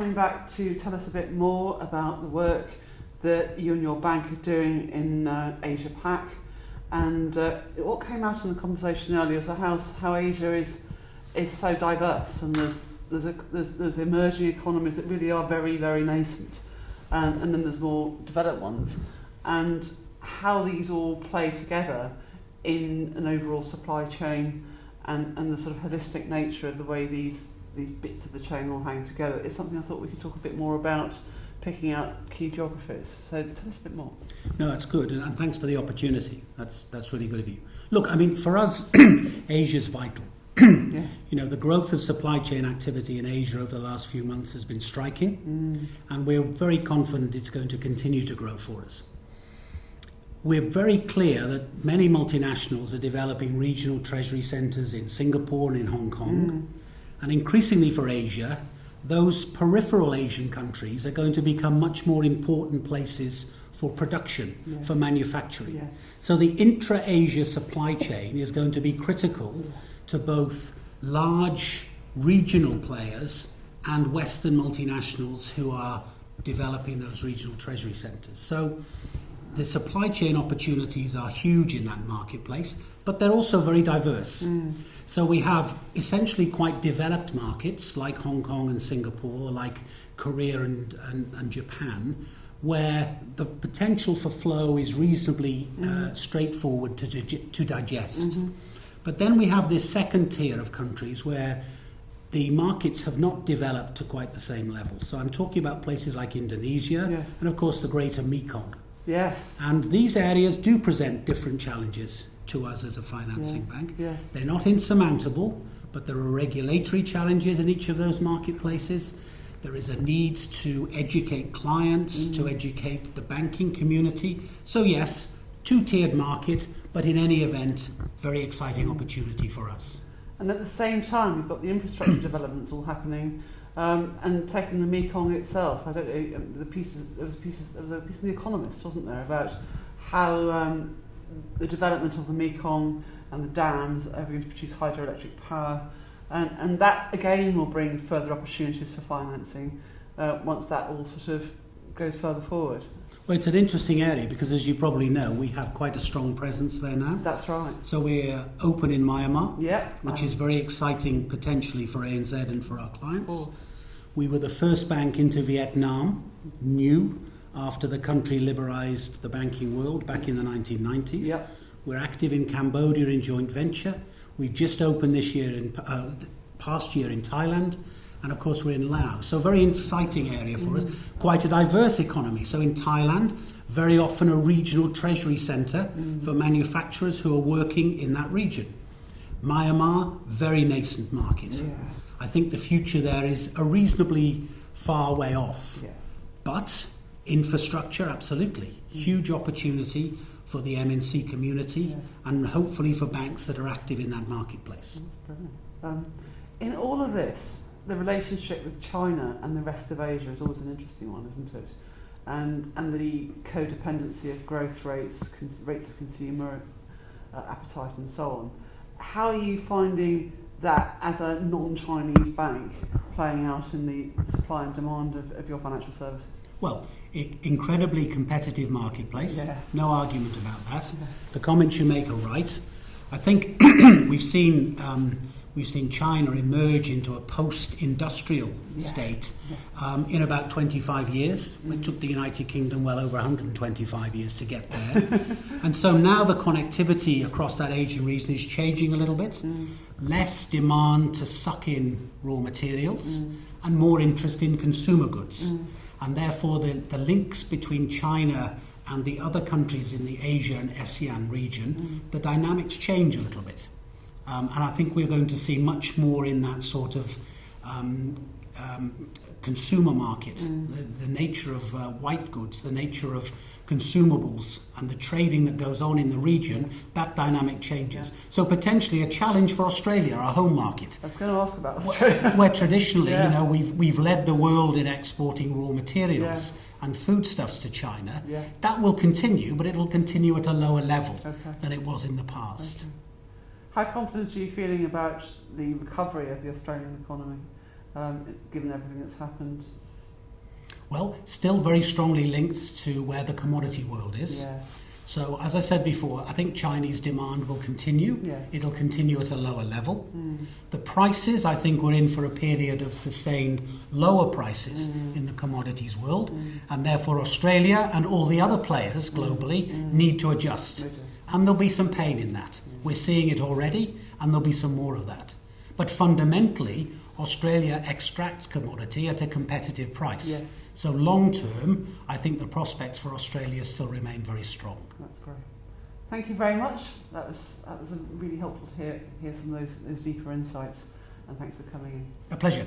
coming back to tell us a bit more about the work that you and your bank are doing in Asia Pac. And what came out in the conversation earlier was how Asia is so diverse, and there's emerging economies that really are very, very nascent, and then there's more developed ones, and how these all play together in an overall supply chain, and the sort of holistic nature of the way these bits of the chain all hang together is something I thought we could talk a bit more about, picking out key geographies. So tell us a bit more. No, that's good, and thanks for the opportunity. That's really good of you. Look, I mean, for us, Asia's vital. Yeah. You know, the growth of supply chain activity in Asia over the last few months has been striking, and we're very confident it's going to continue to grow for us. We're very clear that many multinationals are developing regional treasury centres in Singapore and in Hong Kong, and increasingly for Asia, those peripheral Asian countries are going to become much more important places for production, for manufacturing. Yeah. So the intra-Asia supply chain is going to be critical to both large regional players and Western multinationals who are developing those regional treasury centres. So the supply chain opportunities are huge in that marketplace, but they're also very diverse. So we have essentially quite developed markets like Hong Kong and Singapore, like Korea and Japan, where the potential for flow is reasonably straightforward to digest. But then we have this second tier of countries where the markets have not developed to quite the same level. So I'm talking about places like Indonesia and, of course, the greater Mekong. Yes. And these areas do present different challenges to us as a financing bank. Yes. They're not insurmountable, but there are regulatory challenges in each of those marketplaces. There is a need to educate clients, to educate the banking community. So yes, two-tiered market, but in any event, very exciting opportunity for us. And at the same time, we've got the infrastructure developments all happening, and taking the Mekong itself. I don't know, there was a piece in The Economist, wasn't there, about how the development of the Mekong and the dams are going to produce hydroelectric power, and that again will bring further opportunities for financing once that all sort of goes further forward. Well, it's an interesting area because, as you probably know, we have quite a strong presence there now. That's right. So we're open in Myanmar, Yep. which is very exciting potentially for ANZ and for our clients. Of course. We were the first bank into Vietnam, new, after the country liberalised the banking world back in the 1990s. Yep. We're active in Cambodia in joint venture. We've just opened this year past year in Thailand. And of course we're in Laos. So a very exciting area for us, quite a diverse economy. So in Thailand, very often a regional treasury centre for manufacturers who are working in that region. Myanmar, very nascent market. Yeah. I think the future there is a reasonably far way off. Yeah. But infrastructure, absolutely. Huge opportunity for the MNC community and hopefully for banks that are active in that marketplace. That's brilliant. In all of this, the relationship with China and the rest of Asia is always an interesting one, isn't it? And the codependency of growth rates, rates of consumer appetite and so on. How are you finding that as a non-Chinese bank playing out in the supply and demand of your financial services? Well, incredibly competitive marketplace, no argument about that. Yeah. The comments you make are right. I think we've seen China emerge into a post-industrial state in about 25 years. It took the United Kingdom well over 125 years to get there. And so now the connectivity across that Asian region is changing a little bit. Less demand to suck in raw materials and more interest in consumer goods. And therefore the links between China and the other countries in the Asia and ASEAN region, the dynamics change a little bit. And I think we're going to see much more in that sort of consumer market, the nature of white goods, the nature of consumables and the trading that goes on in the region, that dynamic changes. So potentially a challenge for Australia, our home market. I was going to ask about Australia. Where traditionally, you know, we've led the world in exporting raw materials and foodstuffs to China. That will continue, but it will continue at a lower level than it was in the past. How confident are you feeling about the recovery of the Australian economy, given everything that's happened Well, still very strongly linked to where the commodity world is. Yeah. So, as I said before, I think Chinese demand will continue. Yeah. It'll continue at a lower level. The prices, I think, we're in for a period of sustained lower prices in the commodities world, and therefore Australia and all the other players globally need to adjust. And there'll be some pain in that. We're seeing it already, and there'll be some more of that. But fundamentally, Australia extracts commodity at a competitive price. Yes. So long term, I think the prospects for Australia still remain very strong. That's great. Thank you very much. That was really helpful to hear some of those deeper insights, and thanks for coming in. A pleasure.